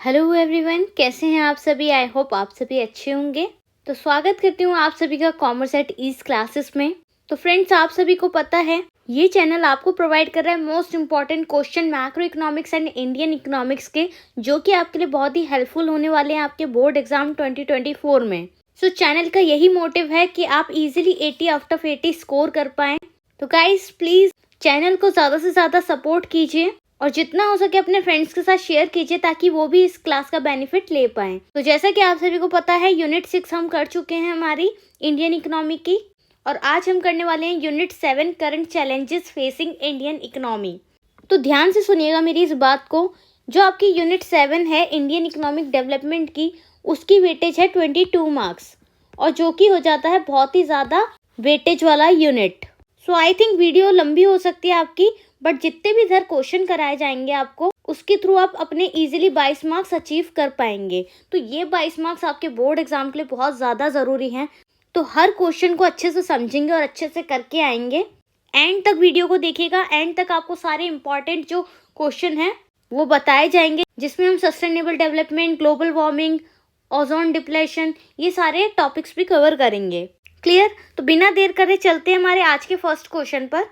Hello everyone, कैसे हैं आप सभी। आई होप आप सभी अच्छे होंगे। तो स्वागत करती हूँ आप सभी का कॉमर्स एट ईज क्लासेस में। तो फ्रेंड्स, आप सभी को पता है ये चैनल आपको प्रोवाइड कर रहा है most important question macro economics and Indian economics के, जो कि आपके लिए बहुत ही हेल्पफुल होने वाले हैं आपके बोर्ड एग्जाम 2024 में। सो चैनल का यही मोटिव है कि आप इजीली 80 आउट ऑफ 80 स्कोर कर पाएं। तो गाइस, प्लीज चैनल को ज़्यादा से ज़्यादा सपोर्ट कीजिए और जितना हो सके अपने फ्रेंड्स के साथ शेयर कीजिए ताकि वो भी इस क्लास का बेनिफिट ले पाएं। तो जैसा कि आप सभी को पता है, यूनिट 6 हम कर चुके हैं हमारी इंडियन इकोनॉमी की, और आज हम करने वाले हैं unit 7 current challenges facing Indian economy. तो ध्यान से सुनिएगा मेरी इस बात को। जो आपकी यूनिट 7 है इंडियन इकोनॉमिक डेवलपमेंट की, उसकी वेटेज है 22 मार्क्स, और जो कि हो जाता है बहुत ही ज़्यादा वेटेज वाला unit. So I think video लंबी हो सकती है आपकी, बट जितने भी इधर क्वेश्चन कराए जाएंगे आपको, उसके थ्रू आप अपने इजीली 22 मार्क्स अचीव कर पाएंगे। तो ये 22 मार्क्स आपके बोर्ड एग्जाम के लिए बहुत ज़्यादा ज़रूरी हैं। तो हर क्वेश्चन को अच्छे से समझेंगे और अच्छे से करके आएंगे। एंड तक वीडियो को देखिएगा। एंड तक आपको सारे इंपॉर्टेंट जो क्वेश्चन हैं वो बताए जाएंगे, जिसमें हम sustainable development, global warming, ozone depletion, ये सारे टॉपिक्स भी कवर करेंगे। क्लियर? तो बिना देर करे चलते हैं हमारे आज के फर्स्ट क्वेश्चन पर।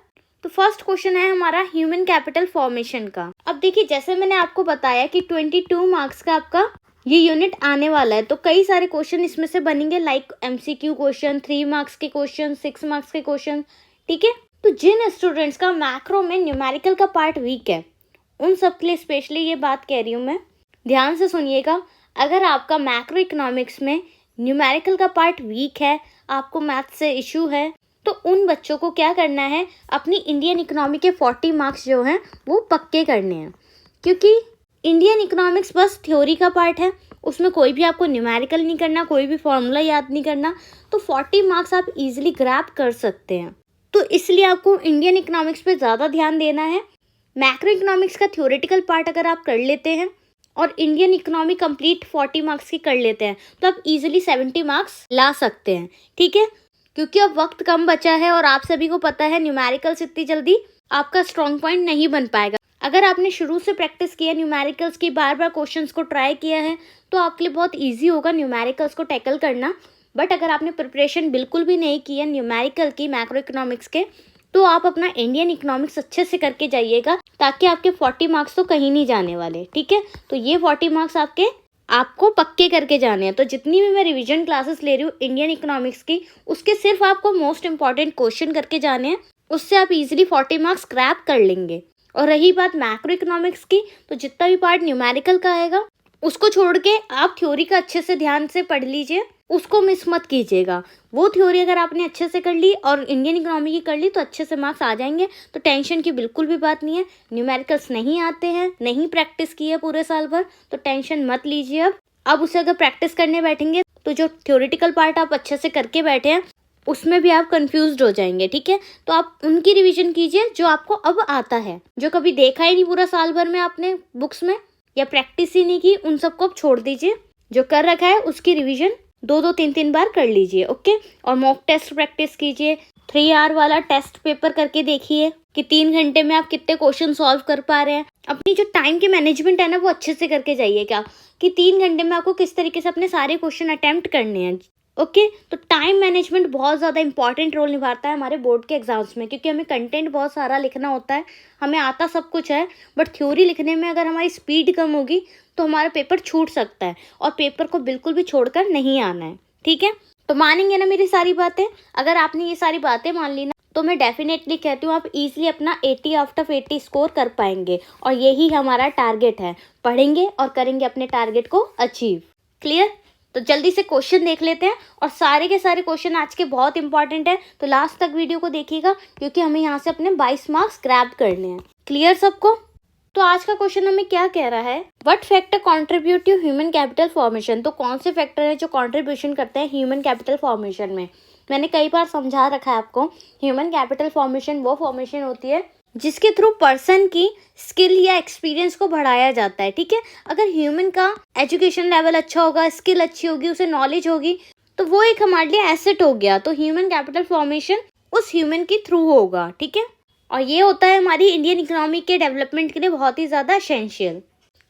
तो फर्स्ट क्वेश्चन है हमारा ह्यूमन कैपिटल फॉर्मेशन का। अब देखिए, जैसे मैंने आपको बताया कि 22 मार्क्स का आपका ये यूनिट आने वाला है, तो कई सारे क्वेश्चन इसमें से बनेंगे, लाइक एमसीक्यू क्वेश्चन, 3 मार्क्स के क्वेश्चन, 6 मार्क्स के क्वेश्चन। ठीक है, तो जिन स्टूडेंट्स का मैक्रो में न्यूमेरिकल का पार्ट वीक है, उन सब के लिए स्पेशली ये बात कह रही हूँ मैं। ध्यान से सुनिएगा। अगर आपका मैक्रो इकोनॉमिक्स में न्यूमेरिकल का पार्ट वीक है, आपको मैथ से इशू है, तो उन बच्चों को क्या करना है, अपनी इंडियन इकोनॉमी के 40 मार्क्स जो हैं वो पक्के करने हैं। क्योंकि इंडियन इकोनॉमिक्स बस थ्योरी का पार्ट है, उसमें कोई भी आपको न्यूमेरिकल नहीं करना, कोई भी फॉर्मूला याद नहीं करना, तो 40 मार्क्स आप इजीली ग्रैब कर सकते हैं। तो इसलिए आपको इंडियन इकोनॉमिक्स पे ज़्यादा ध्यान देना है। मैक्रो इकोनॉमिक्स का थ्योरेटिकल पार्ट अगर आप कर लेते हैं और इंडियन इकोनॉमी कंप्लीट 40 मार्क्स की कर लेते हैं, तो आप इजीली 70 मार्क्स ला सकते हैं। ठीक है, क्योंकि अब वक्त कम बचा है और आप सभी को पता है न्यूमेरिकल्स इतनी जल्दी आपका स्ट्रॉन्ग पॉइंट नहीं बन पाएगा। अगर आपने शुरू से प्रैक्टिस किया न्यूमेरिकल्स की, बार बार क्वेश्चंस को ट्राई किया है, तो आपके लिए बहुत इजी होगा न्यूमेरिकल्स को टैकल करना। बट अगर आपने प्रिपरेशन बिल्कुल भी नहीं की है न्यूमेरिकल की, मैक्रो इकोनॉमिक्स के, तो आप अपना इंडियन इकोनॉमिक्स अच्छे से करके जाइएगा, ताकि आपके 40 मार्क्स तो कहीं नहीं जाने वाले। ठीक है, तो ये 40 मार्क्स आपको पक्के करके जाने हैं। तो जितनी भी मैं रिवीजन क्लासेस ले रही हूँ इंडियन इकोनॉमिक्स की, उसके सिर्फ आपको मोस्ट इंपॉर्टेंट क्वेश्चन करके जाने हैं, उससे आप इजीली 40 मार्क्स क्रैप कर लेंगे। और रही बात मैक्रो इकोनॉमिक्स की, तो जितना भी पार्ट न्यूमेरिकल का आएगा, उसको छोड़ के आप थ्योरी का अच्छे से ध्यान से पढ़ लीजिए, उसको मिस मत कीजिएगा। वो थ्योरी अगर आपने अच्छे से कर ली और इंडियन इकोनॉमी की कर ली, तो अच्छे से मार्क्स आ जाएंगे। तो टेंशन की बिल्कुल भी बात नहीं है। न्यूमेरिकल्स नहीं आते हैं, नहीं प्रैक्टिस की है पूरे साल भर, तो टेंशन मत लीजिए। अब उसे अगर प्रैक्टिस करने बैठेंगे, तो जो थ्योरेटिकल पार्ट आप अच्छे से करके बैठे हैं, उसमें भी आप कंफ्यूज्ड हो जाएंगे। ठीक है, तो आप उनकी रिवीजन कीजिए जो आपको अब आता है, जो कभी देखा ही नहीं पूरा साल भर में आपने बुक्स में, या प्रैक्टिस ही नहीं की, उन सबको अब छोड़ दीजिए। जो कर रखा है उसकी रिवीजन 2-2, 3-3 बार कर लीजिए। ओके, और मॉक टेस्ट प्रैक्टिस कीजिए। 3 आवर वाला टेस्ट पेपर करके देखिए कि 3 घंटे में आप कितने क्वेश्चन सॉल्व कर पा रहे हैं। अपनी जो टाइम की मैनेजमेंट है ना, वो अच्छे से करके जाइए, क्या कि 3 घंटे में आपको किस तरीके से अपने सारे क्वेश्चन अटेम्प्ट करने हैं। ओके, तो टाइम मैनेजमेंट बहुत ज़्यादा इंपॉर्टेंट रोल निभाता है हमारे बोर्ड के एग्जाम्स में, क्योंकि हमें कंटेंट बहुत सारा लिखना होता है, हमें आता सब कुछ है, बट थ्योरी लिखने में अगर हमारी स्पीड कम होगी तो हमारा पेपर छूट सकता है, और पेपर को बिल्कुल भी छोड़कर नहीं आना है। ठीक है, तो मानेंगे ना मेरी सारी बातें? अगर आपने ये सारी बातें मान ली ना, तो मैं डेफिनेटली कहती हूँ आप इजीली अपना 80 आउट ऑफ 80 स्कोर कर पाएंगे, और यही हमारा टारगेट है। पढ़ेंगे और करेंगे अपने टारगेट को अचीव। क्लियर? तो जल्दी से क्वेश्चन देख लेते हैं, और सारे के सारे क्वेश्चन आज के बहुत इंपॉर्टेंट है, तो लास्ट तक वीडियो को देखिएगा, क्योंकि हमें यहाँ से अपने 22 मार्क्स ग्रैब करने हैं। क्लियर सबको? तो आज का क्वेश्चन हमें क्या कह रहा है, what factor contribute to human capital formation. तो कौन से फैक्टर है जो कॉन्ट्रीब्यूशन करते हैं ह्यूमन कैपिटल फॉर्मेशन में। मैंने कई बार समझा रखा है आपको, ह्यूमन कैपिटल फॉर्मेशन वो फॉर्मेशन होती है जिसके थ्रू पर्सन की स्किल या एक्सपीरियंस को बढ़ाया जाता है। ठीक है, अगर ह्यूमन का एजुकेशन लेवल अच्छा होगा, स्किल अच्छी होगी, उसे नॉलेज होगी, तो वो एक हमारे लिए एसेट हो गया। तो ह्यूमन कैपिटल फॉर्मेशन उस ह्यूमन के थ्रू होगा। ठीक है, और ये होता है हमारी इंडियन इकोनॉमी के डेवलपमेंट के लिए बहुत ही ज़्यादा एसेंशियल।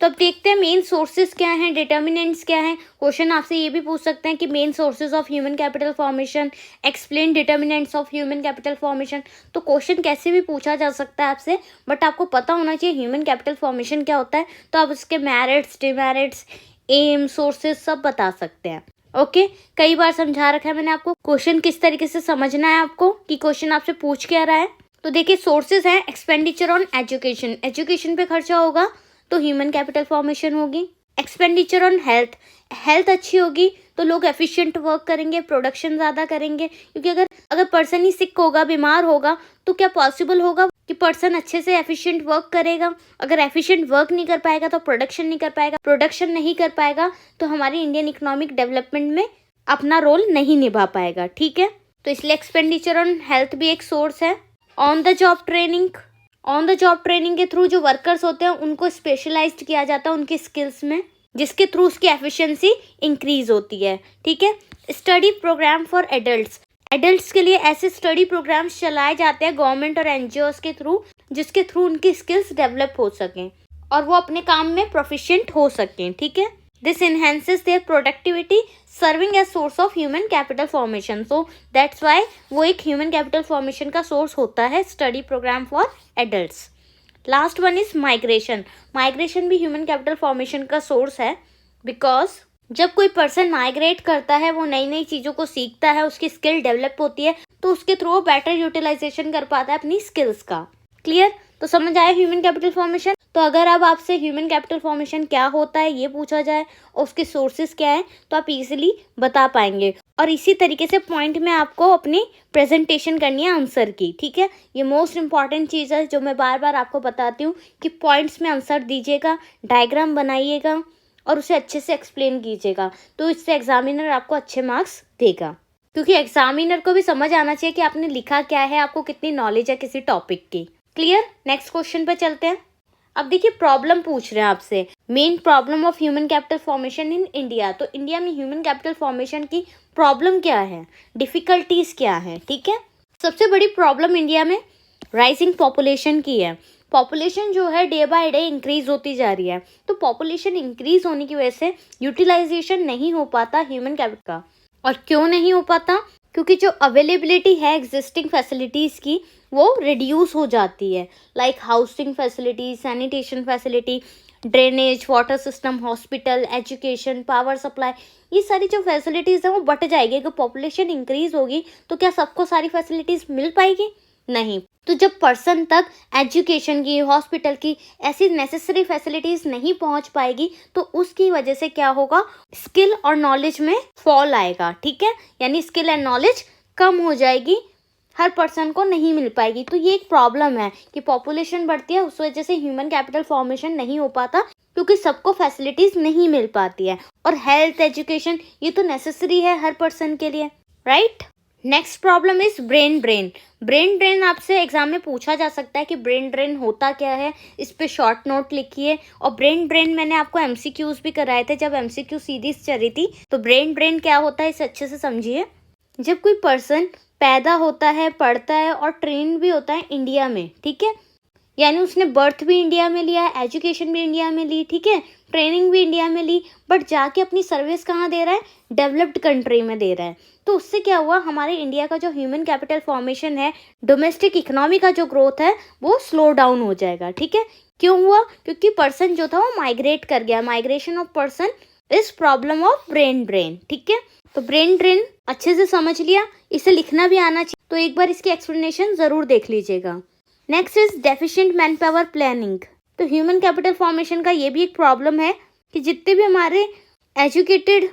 तो अब देखते हैं मेन सोर्सेज क्या हैं, डिटर्मिनेंट्स क्या हैं। क्वेश्चन आपसे ये भी पूछ सकते हैं कि main sources of human capital formation, explain determinants of human capital formation. तो क्वेश्चन कैसे भी पूछा जा सकता है आपसे, बट आपको पता होना चाहिए ह्यूमन कैपिटल फॉर्मेशन क्या होता है, तो आप उसके मेरिट्स, डिमेरिट्स, एम, सोर्सेज सब बता सकते हैं। ओके, कई बार समझा रखा है मैंने आपको क्वेश्चन किस तरीके से समझना है आपको, कि क्वेश्चन आपसे पूछ क्या रहा है। तो देखिए सोर्सेज हैं, एक्सपेंडिचर ऑन एजुकेशन, एजुकेशन पे खर्चा होगा तो ह्यूमन कैपिटल फॉर्मेशन होगी। एक्सपेंडिचर ऑन हेल्थ, हेल्थ अच्छी होगी तो लोग एफिशिएंट वर्क करेंगे, प्रोडक्शन ज़्यादा करेंगे, क्योंकि अगर पर्सन ही सिक होगा, बीमार होगा, तो क्या पॉसिबल होगा कि पर्सन अच्छे से एफिशिएंट वर्क करेगा। अगर एफिशिएंट वर्क नहीं कर पाएगा तो प्रोडक्शन नहीं कर पाएगा, प्रोडक्शन नहीं कर पाएगा तो हमारी इंडियन इकोनॉमिक डेवलपमेंट में अपना रोल नहीं निभा पाएगा। ठीक है, तो इसलिए एक्सपेंडिचर ऑन हेल्थ भी एक सोर्स है। On the job training, on the job training के थ्रू जो वर्कर्स होते हैं उनको स्पेशलाइज्ड किया जाता है उनकी स्किल्स में, जिसके थ्रू उसकी एफिशिएंसी इंक्रीज होती है। ठीक है, study program for adults, adults के लिए ऐसे स्टडी प्रोग्राम्स चलाए जाते हैं गवर्नमेंट और एनजीओस के थ्रू, जिसके थ्रू उनकी स्किल्स डेवलप हो सकें और वो अपने काम में प्रोफिशिएंट हो सकें। ठीक है, this enhances their productivity, serving as source of human capital formation. So that's why वो एक ह्यूमन कैपिटल फॉर्मेशन का सोर्स होता है, study program for adults. Last one is migration, migration भी ह्यूमन कैपिटल फॉर्मेशन का सोर्स है, because जब कोई पर्सन माइग्रेट करता है, वो नई नई चीज़ों को सीखता है, उसकी स्किल डेवलप होती है, तो उसके थ्रू वो बेटर यूटिलाइजेशन कर पाता है अपनी स्किल्स का। क्लियर, तो समझ आया ह्यूमन कैपिटल फॉर्मेशन। तो अगर अब आपसे ह्यूमन कैपिटल फॉर्मेशन क्या होता है ये पूछा जाए और उसके सोर्सेज क्या है, तो आप इजीली बता पाएंगे। और इसी तरीके से पॉइंट में आपको अपनी प्रेजेंटेशन करनी है आंसर की। ठीक है, ये मोस्ट इंपॉर्टेंट चीज़ है जो मैं बार बार आपको बताती हूँ कि पॉइंट्स में आंसर दीजिएगा, डायग्राम बनाइएगा और उसे अच्छे से एक्सप्लेन कीजिएगा, तो इससे एग्जामिनर आपको अच्छे मार्क्स देगा, क्योंकि एग्जामिनर को भी समझ आना चाहिए कि आपने लिखा क्या है, आपको कितनी नॉलेज है किसी टॉपिक की। क्लियर, नेक्स्ट क्वेश्चन पे चलते हैं। अब देखिए प्रॉब्लम पूछ रहे हैं आपसे, main problem of human capital formation in India. तो इंडिया में ह्यूमन कैपिटल फॉर्मेशन की प्रॉब्लम क्या है, डिफिकल्टीज क्या है। ठीक है, सबसे बड़ी प्रॉब्लम इंडिया में राइजिंग पॉपुलेशन की है। पॉपुलेशन जो है डे बाय डे इंक्रीज होती जा रही है, तो पॉपुलेशन इंक्रीज होने की वजह से यूटिलाइजेशन नहीं हो पाता ह्यूमन कैपिटल का। और क्यों नहीं हो पाता, क्योंकि जो अवेलेबिलिटी है एग्जिस्टिंग फैसिलिटीज़ की वो रिड्यूस हो जाती है, like housing facility, sanitation facility, drainage, water system, hospital, education, power supply, ये सारी जो फैसिलिटीज़ हैं वो बढ़ जाएगी। अगर पॉपुलेशन इंक्रीज होगी तो क्या सबको सारी फैसिलिटीज़ मिल पाएगी, नहीं। तो जब पर्सन तक एजुकेशन की, हॉस्पिटल की ऐसी नेसेसरी फैसिलिटीज़ नहीं पहुंच पाएगी तो उसकी वजह से क्या होगा, स्किल और नॉलेज में फॉल आएगा। ठीक है, यानी स्किल एंड नॉलेज कम हो जाएगी, हर पर्सन को नहीं मिल पाएगी। तो ये एक प्रॉब्लम है कि पॉपुलेशन बढ़ती है, उस वजह से ह्यूमन कैपिटल फॉर्मेशन नहीं हो पाता, क्योंकि सबको फैसिलिटीज़ नहीं मिल पाती है। और हेल्थ, एजुकेशन ये तो नेसेसरी है हर पर्सन के लिए, right. Next problem is brain drain. Brain drain आपसे एग्जाम में पूछा जा सकता है कि ब्रेन ड्रेन होता क्या है, इस पे शॉर्ट नोट लिखिए। और ब्रेन ड्रेन मैंने आपको एमसीक्यूज भी कराए थे जब एमसीक्यू सीरीज चली थी। तो ब्रेन ड्रेन क्या होता है इसे अच्छे से समझिए। जब कोई पर्सन पैदा होता है, पढ़ता है और ट्रेन भी होता है इंडिया में, ठीक है, यानी उसने बर्थ भी इंडिया में लिया, एजुकेशन भी इंडिया में ली, ठीक है, ट्रेनिंग भी इंडिया में ली, बट जाके अपनी सर्विस कहाँ दे रहा है, डेवलप्ड कंट्री में दे रहा है। तो उससे क्या हुआ, हमारे इंडिया का जो ह्यूमन कैपिटल फॉर्मेशन है, डोमेस्टिक इकोनॉमी का जो ग्रोथ है वो स्लो डाउन हो जाएगा। ठीक है, क्यों हुआ, क्योंकि पर्सन जो था वो माइग्रेट कर गया। Migration of person is problem of brain drain. ठीक है, तो ब्रेन ड्रेन अच्छे से समझ लिया, इसे लिखना भी आना चाहिए, तो एक बार इसकी एक्सप्लेनेशन ज़रूर देख लीजिएगा। Next is deficient man power planning. तो ह्यूमन कैपिटल फॉर्मेशन का ये भी एक प्रॉब्लम है कि जितने भी हमारे एजुकेटेड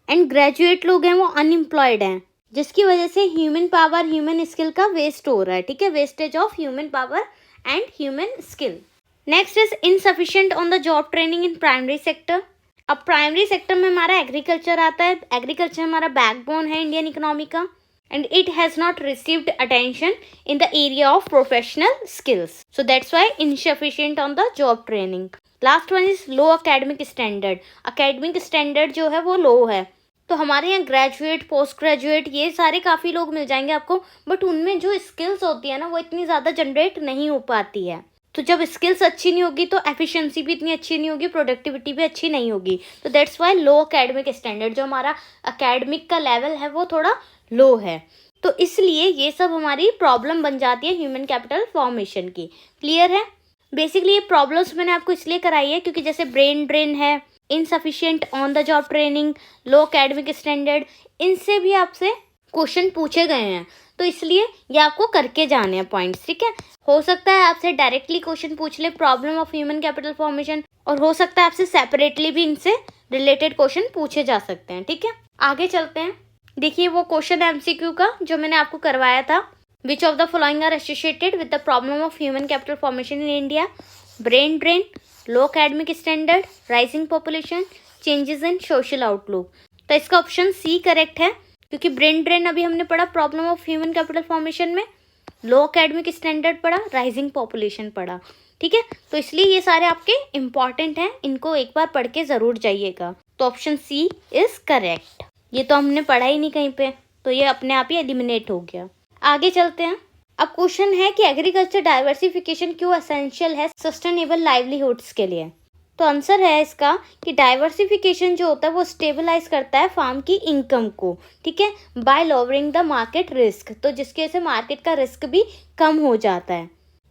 एंड ग्रेजुएट लोग हैं वो अनएम्प्लॉयड हैं, जिसकी वजह से ह्यूमन पावर, ह्यूमन स्किल का वेस्ट हो रहा है। ठीक है, wastage of human power and human skill. Next is insufficient on the job training in primary sector. अब प्राइमरी सेक्टर में हमारा एग्रीकल्चर आता है। एग्रीकल्चर हमारा बैकबोन है इंडियन इकोनॉमी का, and it has not received attention in the area of professional skills, so that's why insufficient on the job training. Last one is low academic standard. academic standard जो है वो low है, तो हमारे यहाँ graduate, post graduate ये सारे काफ़ी लोग मिल जाएंगे आपको, बट उनमें जो स्किल्स होती है ना वो इतनी ज़्यादा जनरेट नहीं हो पाती है। तो जब स्किल्स अच्छी नहीं होगी तो एफिशिएंसी भी इतनी अच्छी नहीं होगी, प्रोडक्टिविटी भी अच्छी नहीं होगी। तो that's why low academic standard, जो हमारा एकेडमिक का लेवल है वो थोड़ा लो है। तो इसलिए ये सब हमारी प्रॉब्लम बन जाती है ह्यूमन कैपिटल फॉर्मेशन की। क्लियर है? बेसिकली ये प्रॉब्लम्स मैंने आपको इसलिए कराई है क्योंकि जैसे ब्रेन ड्रेन है, insufficient on the job training, low academic standard, इनसे भी आपसे क्वेश्चन पूछे गए हैं। तो इसलिए ये आपको करके जाने हैं पॉइंट्स, ठीक है। हो सकता है आपसे डायरेक्टली क्वेश्चन पूछ ले problem of human capital formation, और हो सकता है आपसे सेपरेटली भी इनसे रिलेटेड क्वेश्चन पूछे जा सकते हैं, ठीक है। आगे चलते हैं। देखिए वो क्वेश्चन है MCQ का जो मैंने आपको करवाया था। Which of the following are associated with the problem of human capital formation in India? Brain drain, low academic standard, rising population, changes in social outlook. तो इसका ऑप्शन सी करेक्ट है, क्योंकि ब्रेन ड्रेन अभी हमने पढ़ा problem of human capital formation में, लो academic standard पढ़ा, rising population पढ़ा, ठीक है। तो इसलिए ये सारे आपके इंपॉर्टेंट हैं, इनको एक बार पढ़ के ज़रूर जाइएगा। तो ऑप्शन सी इज करेक्ट। ये तो हमने पढ़ा ही नहीं कहीं पे, तो ये अपने आप ही एलिमिनेट हो गया। आगे चलते हैं। अब क्वेश्चन है कि एग्रीकल्चर डाइवर्सिफिकेशन क्यों एसेंशियल है सस्टेनेबल लाइवलीहुड्स के लिए? तो आंसर है इसका कि डाइवर्सिफिकेशन जो होता है वो स्टेबलाइज करता है फार्म की इनकम को, ठीक है, bye lowering the market risk. तो जिसकी वजह से मार्केट का रिस्क भी कम हो जाता है,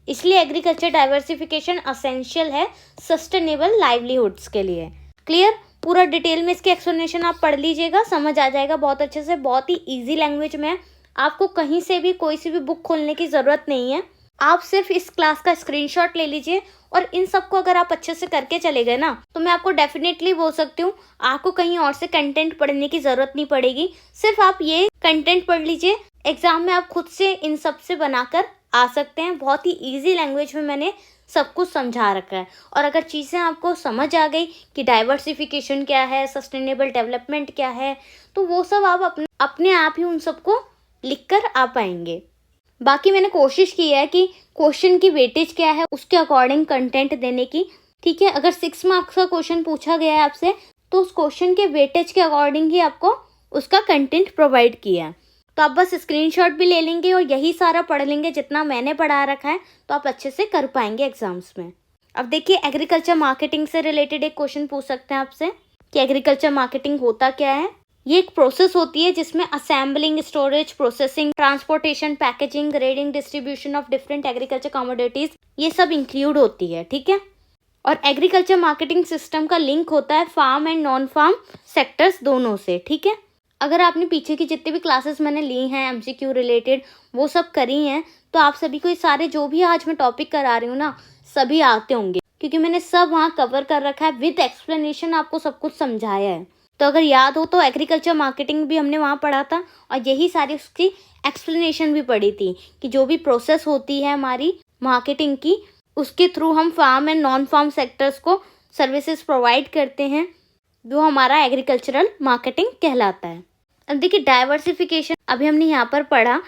इसलिए एग्रीकल्चर डाइवर्सिफिकेशन एसेंशियल है सस्टेनेबल लाइवलीहुड्स के लिए। क्लियर? पूरा डिटेल में इसकी एक्सप्लेनेशन आप पढ़ लीजिएगा, समझ आ जाएगा बहुत अच्छे से, बहुत ही ईजी लैंग्वेज में। आपको कहीं से भी कोई सी भी बुक खोलने की ज़रूरत नहीं है, आप सिर्फ इस क्लास का स्क्रीनशॉट ले लीजिए और इन सबको अगर आप अच्छे से करके चले गए ना, तो मैं आपको डेफिनेटली बोल सकती हूँ आपको कहीं और से कंटेंट पढ़ने की ज़रूरत नहीं पड़ेगी। सिर्फ आप ये कंटेंट पढ़ लीजिए, एग्जाम में आप खुद से इन सब से बनाकर आ सकते हैं। बहुत ही ईजी लैंग्वेज में मैंने सब कुछ समझा रखा है। और अगर चीज़ें आपको समझ आ गई कि डाइवर्सिफिकेशन क्या है, सस्टेनेबल डेवलपमेंट क्या है, तो वो सब आप अपने आप ही उन सबको लिख कर आ पाएंगे। बाकी मैंने कोशिश की है कि क्वेश्चन की वेटेज क्या है उसके अकॉर्डिंग कंटेंट देने की, ठीक है। अगर 6 मार्क्स का क्वेश्चन पूछा गया है आपसे, तो उस क्वेश्चन के वेटेज के अकॉर्डिंग ही आपको उसका कंटेंट प्रोवाइड किया है। तो आप बस स्क्रीनशॉट भी ले लेंगे और यही सारा पढ़ लेंगे जितना मैंने पढ़ा रखा है, तो आप अच्छे से कर पाएंगे एग्जाम्स में। अब देखिए एग्रीकल्चर मार्केटिंग से रिलेटेड एक क्वेश्चन पूछ सकते हैं आपसे कि एग्रीकल्चर मार्केटिंग होता क्या है। ये एक प्रोसेस होती है जिसमें assembling, storage, processing, transportation, packaging, grading, distribution of different agriculture commodities, ये सब इंक्लूड होती है, ठीक है। और एग्रीकल्चर मार्केटिंग सिस्टम का लिंक होता है farm and non farm sectors दोनों से, ठीक है। अगर आपने पीछे की जितनी भी क्लासेस मैंने ली हैं MCQ रिलेटेड वो सब करी हैं, तो आप सभी को ये सारे जो भी आज मैं टॉपिक करा रही हूँ ना, सभी आते होंगे, क्योंकि मैंने सब वहाँ कवर कर रखा है विद एक्सप्लेनेशन, आपको सब कुछ समझाया है। तो अगर याद हो तो एग्रीकल्चर मार्केटिंग भी हमने वहाँ पढ़ा था और यही सारी उसकी एक्सप्लेनेशन भी पढ़ी थी कि जो भी प्रोसेस होती है हमारी मार्केटिंग की, उसके थ्रू हम farm and non farm sectors को सर्विसेज प्रोवाइड करते हैं, जो हमारा एग्रीकल्चरल मार्केटिंग कहलाता है। अब देखिए डाइवर्सिफिकेशन अभी हमने यहाँ पर पढ़ा,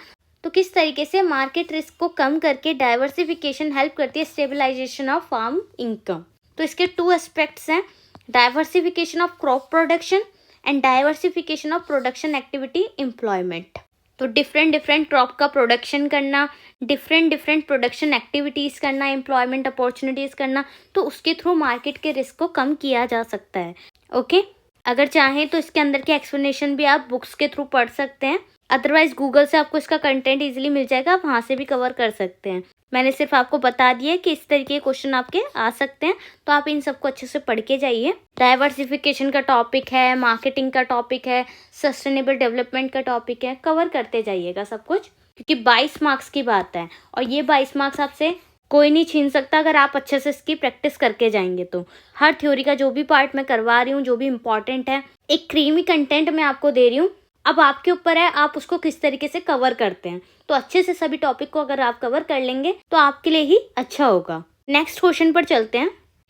तो किस तरीके से मार्केट रिस्क को कम करके डाइवर्सिफिकेशन हेल्प करती है स्टेबलाइजेशन ऑफ फार्म इनकम। तो इसके 2 एस्पेक्ट्स हैं, diversification of crop production and diversification of production activity employment. तो डिफरेंट क्रॉप का प्रोडक्शन करना, डिफरेंट प्रोडक्शन एक्टिविटीज़ करना, एम्प्लॉयमेंट अपॉर्चुनिटीज़ करना, तो उसके थ्रू मार्केट के रिस्क को कम किया जा सकता है। ओके, अगर चाहें तो इसके अंदर की एक्सप्लेनेशन भी आप बुक्स के थ्रू पढ़ सकते हैं, अदरवाइज गूगल से आपको इसका कंटेंट इजीली मिल जाएगा, आप वहाँ से भी कवर कर सकते हैं। मैंने सिर्फ आपको बता दिया कि इस तरीके के क्वेश्चन आपके आ सकते हैं, तो आप इन सबको अच्छे से पढ़ के जाइए। डाइवर्सिफिकेशन का टॉपिक है, मार्केटिंग का टॉपिक है, सस्टेनेबल डेवलपमेंट का टॉपिक है, कवर करते जाइएगा सब कुछ, क्योंकि 22 मार्क्स की बात है और ये 22 मार्क्स आपसे कोई नहीं छीन सकता अगर आप अच्छे से इसकी प्रैक्टिस करके जाएंगे। तो हर थ्योरी का जो भी पार्ट मैं करवा रही हूँ, जो भी इम्पॉर्टेंट है, एक क्रीमी कंटेंट मैं आपको दे रही हूँ। अब आपके ऊपर है आप उसको किस तरीके से कवर करते हैं। तो अच्छे से सभी टॉपिक को अगर आप कवर कर लेंगे तो आपके लिए ही अच्छा होगा। नेक्स्ट क्वेश्चन पर चलते हैं।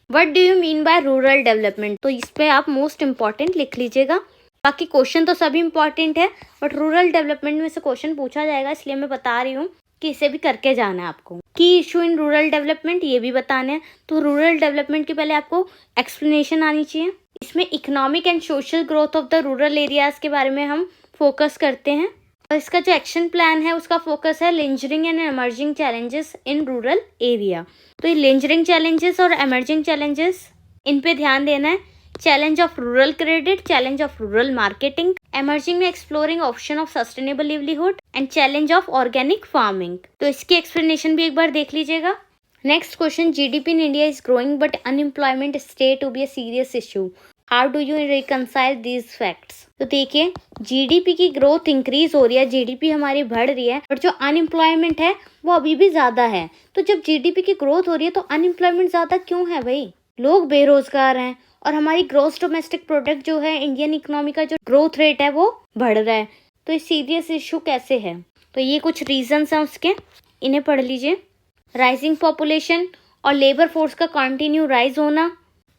What do you mean by rural development? तो इस पे आप मोस्ट इम्पॉर्टेंट लिख लीजिएगा। बाकी क्वेश्चन तो सभी इंपॉर्टेंट है, बट रूरल डेवलपमेंट में से क्वेश्चन पूछा जाएगा, इसलिए मैं बता रही हूँ कि इसे भी करके जाना है आपको। की इशू इन रूरल डेवलपमेंट ये भी बताना है। तो रूरल डेवलपमेंट के पहले आपको एक्सप्लेनेशन आनी चाहिए। इसमें economic and social growth of the rural areas के बारे में हम फोकस करते हैं। और इसका जो एक्शन प्लान है उसका फोकस है lingering and emerging challenges in rural area. तो ये लिंजरिंग चैलेंजेस और एमर्जिंग चैलेंजेस, इन पे ध्यान देना है। Challenge of rural credit, challenge of rural marketing, emerging में exploring option of sustainable livelihood and challenge of organic farming. तो इसकी एक्सप्लेनेशन भी एक बार देख लीजिएगा। Next question, GDP in India is growing but unemployment stay to be a serious issue, how do you reconcile these facts. तो देखिए, GDP की ग्रोथ इंक्रीज हो रही है, जीडीपी हमारी बढ़ रही है, बट जो अनएम्प्लॉयमेंट है वो अभी भी ज्यादा है। तो जब जीडीपी की ग्रोथ हो रही है तो अनएम्प्लॉयमेंट ज्यादा क्यों है भाई? लोग बेरोजगार हैं और हमारी ग्रॉस डोमेस्टिक प्रोडक्ट जो है, इंडियन इकोनॉमी का जो ग्रोथ रेट है वो बढ़ रहा है। तो ये सीरियस इशू कैसे है? तो ये कुछ रीजंस हैं उसके, इन्हें पढ़ लीजिए। राइजिंग पॉपुलेशन और लेबर फोर्स का कंटिन्यू राइज होना।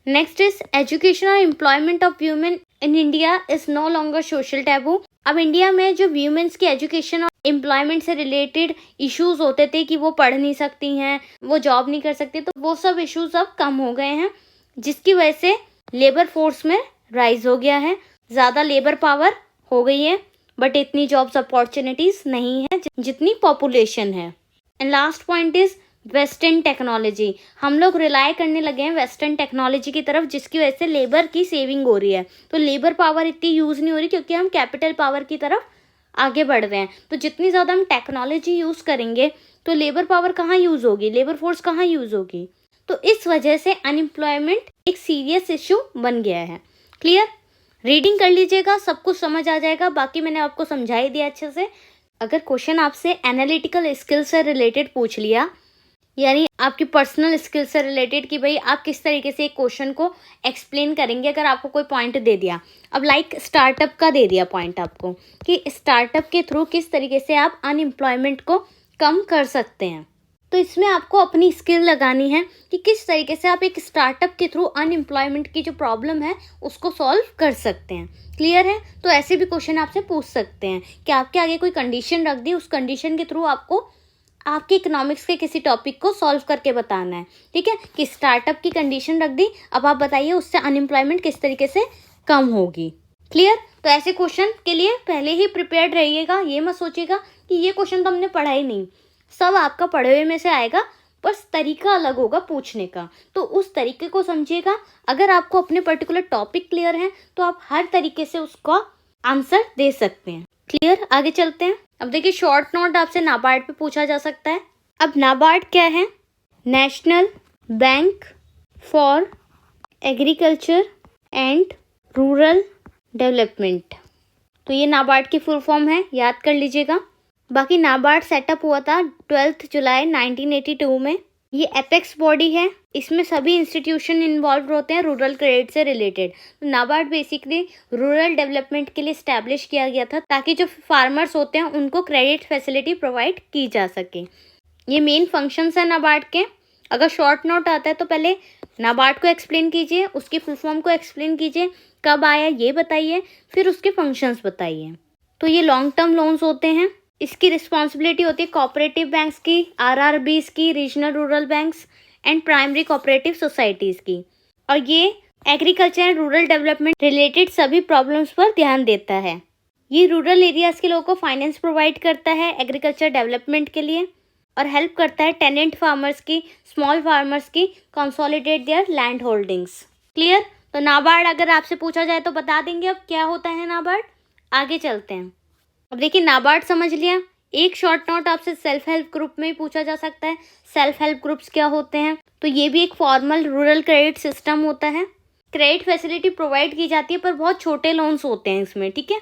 नेक्स्ट इज एजुकेशन और employment of women in India is no longer social taboo. अब इंडिया में जो व्यूमेन्स की एजुकेशन और एम्प्लॉयमेंट से रिलेटेड इश्यूज होते थे कि वो पढ़ नहीं सकती हैं, वो जॉब नहीं कर सकती, तो वो सब इश्यूज अब कम हो गए हैं, जिसकी वजह से लेबर फोर्स में राइज हो गया है, ज़्यादा लेबर पावर हो गई है, बट इतनी जॉब्स अपॉर्चुनिटीज नहीं है जितनी पॉपुलेशन है। And last point is western technology. हम लोग रिलाई करने लगे हैं वेस्टर्न टेक्नोलॉजी की तरफ, जिसकी वजह से लेबर की सेविंग हो रही है। तो लेबर पावर इतनी यूज़ नहीं हो रही क्योंकि हम कैपिटल पावर की तरफ आगे बढ़ रहे हैं। तो जितनी ज़्यादा हम टेक्नोलॉजी यूज़ करेंगे तो लेबर पावर कहाँ यूज़ होगी, लेबर फोर्स कहाँ यूज़ होगी। तो इस वजह से अनएम्प्लॉयमेंट एक सीरियस इशू बन गया है। क्लियर? रीडिंग कर लीजिएगा, सब कुछ समझ आ जाएगा। बाकी मैंने आपको समझा ही दिया अच्छे से। अगर क्वेश्चन आपसे एनालिटिकल स्किल से रिलेटेड पूछ लिया, यानी आपकी पर्सनल स्किल से रिलेटेड कि भाई आप किस तरीके से एक क्वेश्चन को एक्सप्लेन करेंगे, अगर आपको कोई पॉइंट दे दिया, अब लाइक स्टार्टअप का दे दिया पॉइंट आपको कि स्टार्टअप के थ्रू किस तरीके से आप अनएम्प्लॉयमेंट को कम कर सकते हैं, तो इसमें आपको अपनी स्किल लगानी है कि किस तरीके से आप एक स्टार्टअप के थ्रू अनएम्प्लॉयमेंट की जो प्रॉब्लम है उसको सॉल्व कर सकते हैं। क्लियर है? तो ऐसे भी क्वेश्चन आपसे पूछ सकते हैं कि आपके आगे कोई कंडीशन रख दी, उस कंडीशन के थ्रू आपको आपके इकोनॉमिक्स के किसी टॉपिक को सॉल्व करके बताना है। ठीक है, कि स्टार्टअप की कंडीशन रख दी, अब आप बताइए उससे अनएम्प्लॉयमेंट किस तरीके से कम होगी। क्लियर? तो ऐसे क्वेश्चन के लिए पहले ही प्रिपेयर्ड रहिएगा। ये मत सोचिएगा कि ये क्वेश्चन तो हमने पढ़ा ही नहीं, सब आपका पढ़े हुए में से आएगा, बस तरीका अलग होगा पूछने का। तो उस तरीके को समझिएगा। अगर आपको अपने पर्टिकुलर टॉपिक क्लियर है तो आप हर तरीके से उसका आंसर दे सकते हैं। क्लियर? आगे चलते हैं। अब देखिए, शॉर्ट नोट आपसे नाबार्ड पे पूछा जा सकता है। अब नाबार्ड क्या है? National bank for agriculture and rural development. तो ये नाबार्ड की फुल फॉर्म है, याद कर लीजिएगा। बाकी नाबार्ड सेटअप हुआ था 12 जुलाई 1982 में। ये एपेक्स बॉडी है, इसमें सभी इंस्टीट्यूशन इन्वॉल्व होते हैं रूरल क्रेडिट से रिलेटेड। तो नाबार्ड बेसिकली रूरल डेवलपमेंट के लिए इस्टेब्लिश किया गया था ताकि जो फार्मर्स होते हैं उनको क्रेडिट फैसिलिटी प्रोवाइड की जा सके। ये मेन फंक्शंस हैं नाबार्ड के। अगर शॉर्ट नोट आता है तो पहले नाबार्ड को एक्सप्लेन कीजिए, उसकी फुल फॉर्म को एक्सप्लेन कीजिए, कब आया ये बताइए, फिर उसके फंक्शंस बताइए। तो ये लॉन्ग टर्म लोन्स होते हैं, इसकी रिस्पॉन्सिबिलिटी होती है कोऑपरेटिव बैंक्स की, आरआरबीज की, regional rural banks and primary cooperative societies की। और ये agriculture and rural development related सभी प्रॉब्लम्स पर ध्यान देता है। ये रूरल एरियाज़ के लोगों को फाइनेंस प्रोवाइड करता है एग्रीकल्चर डेवलपमेंट के लिए, और हेल्प करता है टेनेंट फार्मर्स की, स्मॉल फार्मर्स की consolidate there land holdings. Clear? तो नाबार्ड अगर आपसे पूछा जाए तो बता देंगे अब क्या होता है नाबार्ड। आगे चलते हैं। अब देखिए, नाबार्ड समझ लिया। एक शॉर्ट नोट आपसे सेल्फ हेल्प ग्रुप में ही पूछा जा सकता है। सेल्फ हेल्प ग्रुप्स क्या होते हैं? तो ये भी एक फॉर्मल रूरल क्रेडिट सिस्टम होता है। क्रेडिट फैसिलिटी प्रोवाइड की जाती है पर बहुत छोटे लोन्स होते हैं इसमें। ठीक है।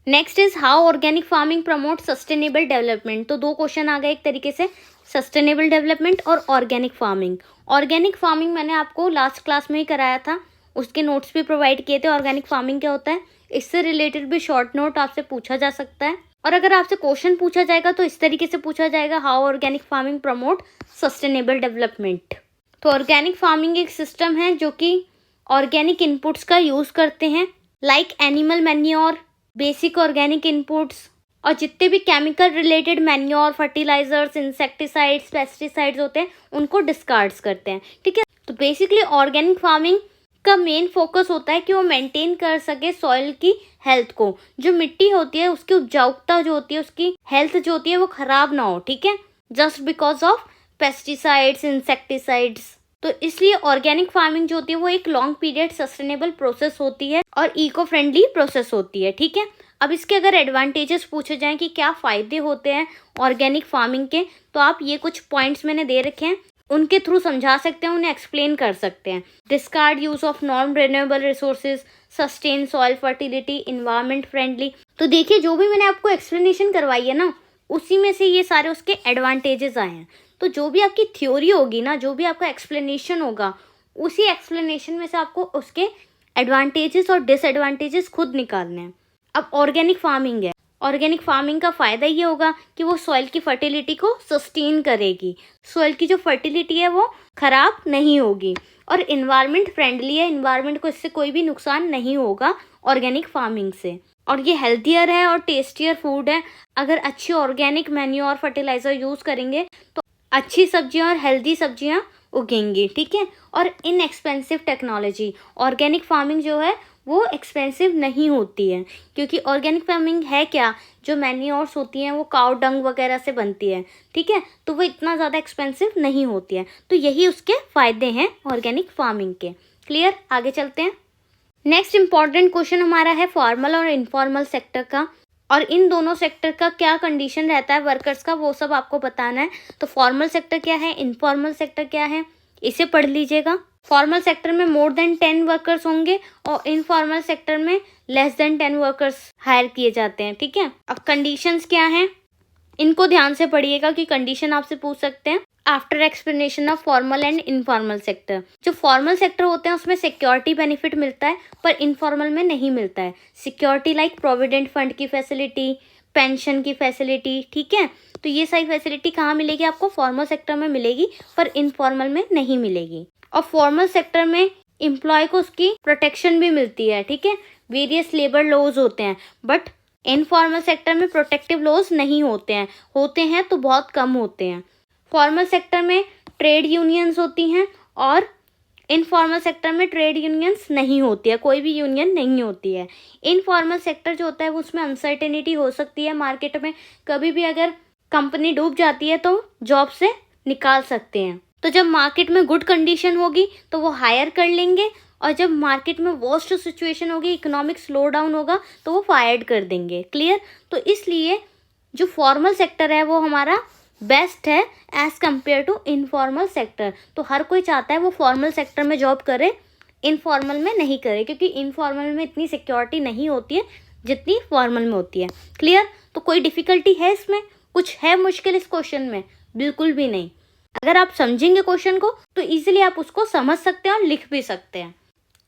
Next is how organic farming promote sustainable development. तो दो क्वेश्चन आ गए एक तरीके से, सस्टेनेबल डेवलपमेंट और ऑर्गेनिक फार्मिंग। ऑर्गेनिक फार्मिंग मैंने आपको लास्ट क्लास में ही कराया था, उसके नोट्स भी प्रोवाइड किए थे। ऑर्गेनिक फार्मिंग क्या होता है, इससे रिलेटेड भी शॉर्ट नोट आपसे पूछा जा सकता है। और अगर आपसे क्वेश्चन पूछा जाएगा तो इस तरीके से पूछा जाएगा, how organic farming promote sustainable development. तो ऑर्गेनिक फार्मिंग एक सिस्टम है जो कि ऑर्गेनिक इनपुट्स का यूज़ करते हैं, like animal manure, basic organic inputs, और जितने भी chemical related manure, fertilisers, insecticides, pesticides होते हैं उनको डिस्कार्ड्स करते हैं। ठीक है। तो बेसिकली ऑर्गेनिक फार्मिंग का मेन फोकस होता है कि वो मेंटेन कर सके सॉइल की हेल्थ को। जो मिट्टी होती है उसकी उपजाऊता जो होती है, उसकी हेल्थ जो होती है वो खराब ना हो, ठीक है, just because of pesticides, insecticides. तो इसलिए ऑर्गेनिक फार्मिंग जो होती है वो एक लॉन्ग पीरियड सस्टेनेबल प्रोसेस होती है और इको फ्रेंडली प्रोसेस होती है, ठीक है। अब इसके अगर एडवांटेजेस पूछे जाएं कि क्या फ़ायदे होते हैं ऑर्गेनिक फार्मिंग के, तो आप ये कुछ पॉइंट्स मैंने दे रखे हैं, उनके थ्रू समझा सकते हैं, उन्हें एक्सप्लेन कर सकते हैं। Discard use of non renewable resources, sustain soil fertility, environment friendly. तो देखिए जो भी मैंने आपको एक्सप्लेनेशन करवाई है ना, उसी में से ये सारे उसके एडवांटेजेस आए हैं। तो जो भी आपकी थ्योरी होगी ना, जो भी आपका एक्सप्लेनेशन होगा, उसी एक्सप्लेनेशन में से आपको उसके एडवांटेजेस और डिसएडवांटेजेस खुद निकालने हैं। अब ऑर्गेनिक फार्मिंग है, ऑर्गेनिक फार्मिंग का फ़ायदा ये होगा कि वो सॉइल की फर्टिलिटी को सस्टेन करेगी, सॉइल की जो फर्टिलिटी है वो ख़राब नहीं होगी, और इन्वायरमेंट फ्रेंडली है, इन्वायरमेंट को इससे कोई भी नुकसान नहीं होगा ऑर्गेनिक फार्मिंग से, और ये हेल्थियर है और टेस्टियर फूड है। अगर अच्छी ऑर्गेनिक मैन्योर फर्टिलाइज़र यूज़ करेंगे तो अच्छी सब्जियां और हेल्दी सब्जियां उगेंगी, ठीक है। और इनएक्सपेंसिव टेक्नोलॉजी, ऑर्गेनिक फार्मिंग जो है वो एक्सपेंसिव नहीं होती है, क्योंकि ऑर्गेनिक फार्मिंग है क्या, जो मैन्योर्स होती हैं वो काउ डंग वगैरह से बनती है, ठीक है, तो वो इतना ज़्यादा एक्सपेंसिव नहीं होती है। तो यही उसके फ़ायदे हैं ऑर्गेनिक फार्मिंग के। क्लियर, आगे चलते हैं। नेक्स्ट इम्पॉर्टेंट क्वेश्चन हमारा है फॉर्मल और इनफॉर्मल सेक्टर का, और इन दोनों सेक्टर का क्या कंडीशन रहता है वर्कर्स का, वो सब आपको बताना है। तो फॉर्मल सेक्टर क्या है, इनफॉर्मल सेक्टर क्या है, इसे पढ़ लीजिएगा। फॉर्मल सेक्टर में मोर देन 10 वर्कर्स होंगे और इनफॉर्मल सेक्टर में लेस देन 10 वर्कर्स हायर किए जाते हैं, ठीक है। अब कंडीशंस क्या हैं, इनको ध्यान से पढ़िएगा कि कंडीशन आपसे पूछ सकते हैं after explanation of formal and informal sector. जो फॉर्मल सेक्टर होते हैं उसमें सिक्योरिटी बेनिफिट मिलता है, पर इनफॉर्मल में नहीं मिलता है। सिक्योरिटी लाइक प्रोविडेंट फंड की फैसिलिटी, पेंशन की फैसिलिटी, ठीक है। तो ये सारी फैसिलिटी कहाँ मिलेगी आपको, फॉर्मल सेक्टर में मिलेगी, पर इनफॉर्मल में नहीं मिलेगी। और फॉर्मल सेक्टर में एम्प्लॉय को उसकी प्रोटेक्शन भी मिलती है, ठीक है, वेरियस लेबर लॉज होते हैं, बट इनफॉर्मल सेक्टर में प्रोटेक्टिव लॉज नहीं होते हैं, होते हैं तो बहुत कम होते हैं। फॉर्मल सेक्टर में ट्रेड यूनियंस होती हैं और इनफॉर्मल सेक्टर में ट्रेड यूनियंस नहीं होती है, कोई भी यूनियन नहीं होती है। इनफॉर्मल सेक्टर जो होता है वो उसमें अनसर्टेनिटी हो सकती है मार्केट में, कभी भी अगर कंपनी डूब जाती है तो जॉब से निकाल सकते हैं। तो जब मार्केट में गुड कंडीशन होगी तो वो हायर कर लेंगे, और जब मार्केट में वर्स्ट सिचुएशन होगी, इकोनॉमिक स्लो डाउन होगा, तो वो फायर्ड कर देंगे। क्लियर, तो इसलिए जो फॉर्मल सेक्टर है वो हमारा बेस्ट है as compare to informal sector. तो हर कोई चाहता है वो फॉर्मल सेक्टर में जॉब करे, इनफॉर्मल में नहीं करे, क्योंकि इनफॉर्मल में इतनी सिक्योरिटी नहीं होती है जितनी फॉर्मल में होती है। क्लियर, तो कोई डिफ़िकल्टी है इसमें, कुछ है मुश्किल इस क्वेश्चन में, बिल्कुल भी नहीं। अगर आप समझेंगे क्वेश्चन को तो इजीली आप उसको समझ सकते हैं और लिख भी सकते हैं।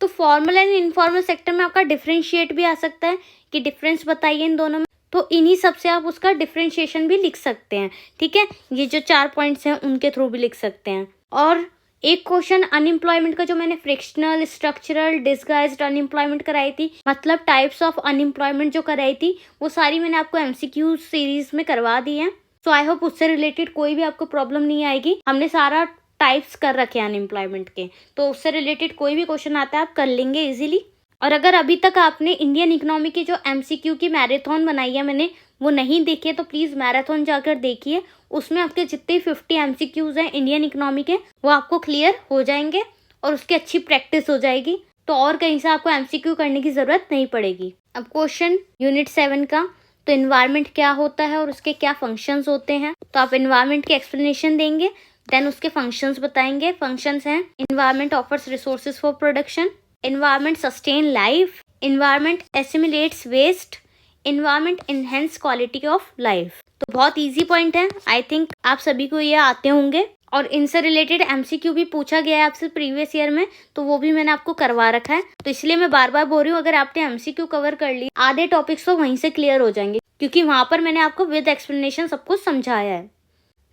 तो फॉर्मल एंड इनफॉर्मल सेक्टर में आपका डिफरेंशिएट भी आ सकता है कि डिफरेंस बताइए इन दोनों में, तो इन्हीं सब से आप उसका डिफरेंशिएशन भी लिख सकते हैं, ठीक है। ये जो 4 पॉइंट्स हैं उनके थ्रू भी लिख सकते हैं। और एक क्वेश्चन अनएम्प्लॉयमेंट का जो मैंने फ्रिक्शनल, स्ट्रक्चरल, डिस्गाइज्ड अनएम्प्लॉयमेंट कराई थी, मतलब टाइप्स ऑफ अनएम्प्लॉयमेंट जो कराई थी, वो सारी मैंने आपको एमसीक्यू सीरीज में करवा दी है। सो आई होप उससे रिलेटेड कोई भी आपको प्रॉब्लम नहीं आएगी। हमने सारा टाइप्स कर रखे हैं अनएम्प्लॉयमेंट के, तो उससे रिलेटेड कोई भी क्वेश्चन आता है आप कर लेंगे इजीली। और अगर अभी तक आपने इंडियन इकोनॉमी की जो एमसीक्यू की मैराथन बनाई है मैंने, वो नहीं देखी है तो प्लीज़ मैराथन जाकर देखिए। उसमें आपके जितने 50 एमसीक्यूज़ हैं इंडियन इकोनॉमी के, वो आपको क्लियर हो जाएंगे और उसकी अच्छी प्रैक्टिस हो जाएगी, तो और कहीं से आपको एमसीक्यू करने की ज़रूरत नहीं पड़ेगी। अब क्वेश्चन यूनिट 7 का, तो इन्वायरमेंट क्या होता है और उसके क्या फंक्शंस होते हैं। तो आप इन्वायरमेंट की एक्सप्लेनेशन देंगे, देन उसके फंक्शंस बताएंगे। फंक्शंस हैं, environment offers resources for production, environment sustain life, environment assimilates waste, environment enhance quality of life. तो बहुत इजी पॉइंट है, आई थिंक आप सभी को ये आते होंगे। और इनसे रिलेटेड एमसीक्यू भी पूछा गया है आपसे प्रीवियस ईयर में, तो वो भी मैंने आपको करवा रखा है। तो इसलिए मैं बार बार बोल रही हूँ, अगर आपने एमसीक्यू कवर कर ली, आधे टॉपिक्स तो वहीं से क्लियर हो जाएंगे, क्योंकि वहाँ पर मैंने आपको विद एक्सप्लेनेशन सब कुछ समझाया है।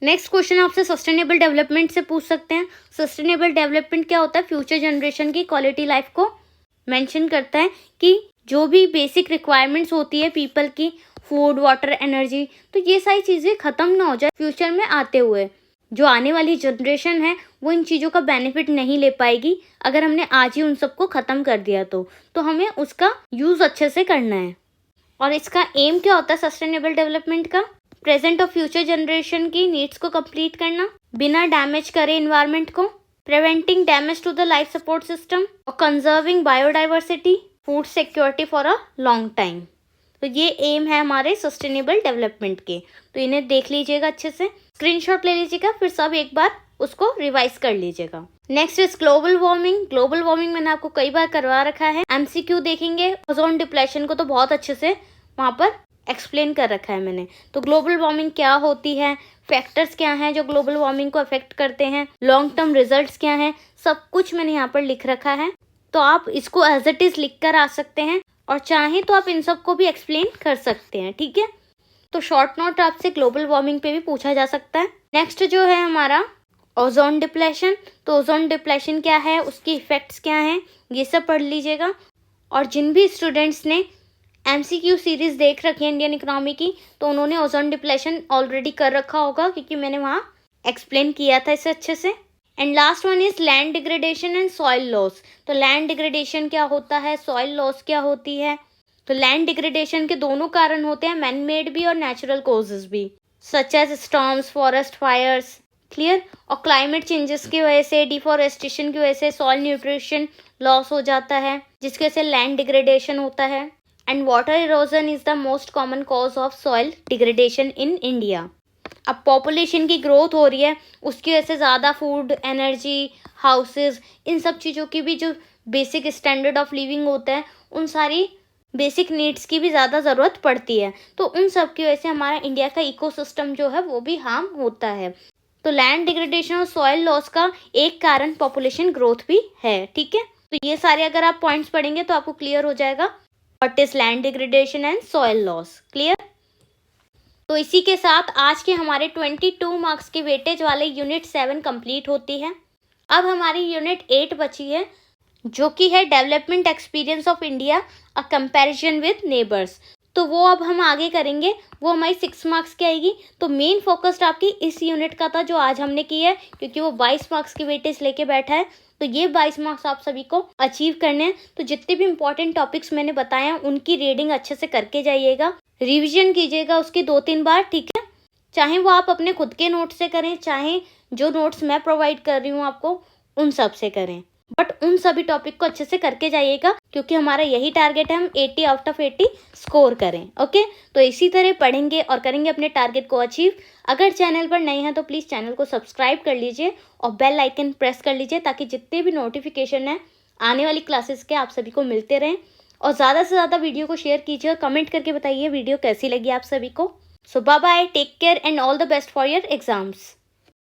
नेक्स्ट क्वेश्चन आपसे सस्टेनेबल डेवलपमेंट से पूछ सकते हैं। सस्टेनेबल डेवलपमेंट क्या होता है, फ्यूचर जनरेशन की क्वालिटी लाइफ को मेंशन करता है कि जो भी बेसिक रिक्वायरमेंट्स होती है पीपल की, फूड, वाटर, एनर्जी, तो ये सारी चीज़ें ख़त्म ना हो जाए फ्यूचर में आते हुए। जो आने वाली जनरेशन है वो इन चीज़ों का बेनिफिट नहीं ले पाएगी अगर हमने आज ही उन सबको ख़त्म कर दिया तो हमें उसका यूज़ अच्छे से करना है। और इसका एम क्या होता है सस्टेनेबल डेवलपमेंट का? प्रेजेंट और फ्यूचर जनरेशन की नीड्स को कंप्लीट करना बिना डैमेज करे इन्वायरमेंट को, preventing damage to the life support system और conserving biodiversity, food security for a long time. तो ये एम है हमारे सस्टेनेबल डेवलपमेंट के। तो इन्हें देख लीजिएगा अच्छे से, स्क्रीनशॉट ले लीजिएगा, फिर सब एक बार उसको रिवाइज कर लीजिएगा। Next is global warming. Global warming मैंने आपको कई बार करवा रखा है, एमसीक्यू देखेंगे। ओजोन डिप्लेशन को तो बहुत अच्छे से वहाँ पर एक्सप्लेन कर रखा है मैंने। तो ग्लोबल वार्मिंग क्या होती है, फैक्टर्स क्या हैं जो ग्लोबल वार्मिंग को अफेक्ट करते हैं, लॉन्ग टर्म रिजल्ट्स क्या हैं, सब कुछ मैंने यहाँ पर लिख रखा है। तो आप इसको एज इट इज लिख कर आ सकते हैं और चाहें तो आप इन सब को भी एक्सप्लेन कर सकते हैं, ठीक है। तो शॉर्ट नोट आपसे ग्लोबल वार्मिंग पे भी पूछा जा सकता है। नेक्स्ट जो है हमारा ओजोन डिप्लेशन। तो ओजोन डिप्लेशन क्या है, उसकी इफेक्ट्स क्या हैं, ये सब पढ़ लीजिएगा। और जिन भी स्टूडेंट्स ने एमसीक्यू सीरीज देख रखी है इंडियन इकोनॉमी की, तो उन्होंने ओजोन डिप्लेशन ऑलरेडी कर रखा होगा क्योंकि मैंने वहाँ एक्सप्लेन किया था इसे अच्छे से। And last one is land degradation and soil loss. तो लैंड डिग्रेडेशन क्या होता है, सॉइल लॉस क्या होती है। तो लैंड डिग्रेडेशन के दोनों कारण होते हैं, मैन मेड भी और नेचुरल कॉजेज भी, such as storms, forest fires, clear. और क्लाइमेट चेंजेस की वजह से, डिफॉरेस्टेशन की वजह से सॉइल न्यूट्रिशन लॉस हो जाता है, जिसकी वजह से लैंड डिग्रेडेशन होता है। And water erosion is the most common cause of soil degradation in India. अब पॉपुलेशन की ग्रोथ हो रही है, उसकी वजह से ज़्यादा फूड, एनर्जी, हाउसेज, इन सब चीज़ों की भी जो बेसिक स्टैंडर्ड ऑफ लिविंग होता है, उन सारी बेसिक नीड्स की भी ज़्यादा ज़रूरत पड़ती है। तो उन सब की वजह से हमारा इंडिया का इकोसिस्टम जो है वो भी हार्म होता है। तो लैंड डिग्रेडेशन और सॉइल लॉस का एक कारण पॉपुलेशन ग्रोथ भी है, ठीक है। तो ये सारे अगर आप पॉइंट्स पढ़ेंगे तो आपको क्लियर हो जाएगा what is land degradation and soil loss, clear. तो इसी के साथ आज के हमारे 22 मार्क्स के वेटेज वाले यूनिट 7 कंप्लीट होती है। अब हमारी यूनिट 8 बची है जो कि है development experience of India a comparison with neighbours. तो वो अब हम आगे करेंगे, वो हमारी 6 मार्क्स की आएगी। तो मेन फोकस्ड आपकी इस यूनिट का था जो आज हमने की है, क्योंकि वो 22 मार्क्स की वेटेज लेके बैठा है। तो ये 22 मार्क्स आप सभी को अचीव करने हैं। तो जितने भी इंपॉर्टेंट टॉपिक्स मैंने बताए हैं उनकी रीडिंग अच्छे से करके जाइएगा, रिविजन कीजिएगा उसकी 2-3 बार, ठीक है। चाहे वो आप अपने खुद के नोट्स से करें, चाहे जो नोट्स मैं प्रोवाइड कर रही हूँ आपको उन सब से करें, बट उन सभी टॉपिक को अच्छे से करके जाइएगा, क्योंकि हमारा यही टारगेट है, हम 80 आउट ऑफ 80 स्कोर करें। ओके, तो इसी तरह पढ़ेंगे और करेंगे अपने टारगेट को अचीव। अगर चैनल पर नए हैं तो प्लीज़ चैनल को सब्सक्राइब कर लीजिए और बेल आइकन प्रेस कर लीजिए, ताकि जितने भी नोटिफिकेशन है आने वाली क्लासेस के आप सभी को मिलते रहें। और ज़्यादा से ज़्यादा वीडियो को शेयर कीजिए और कमेंट करके बताइए वीडियो कैसी लगी आप सभी को। So bye bye, take care and all the best for your exams.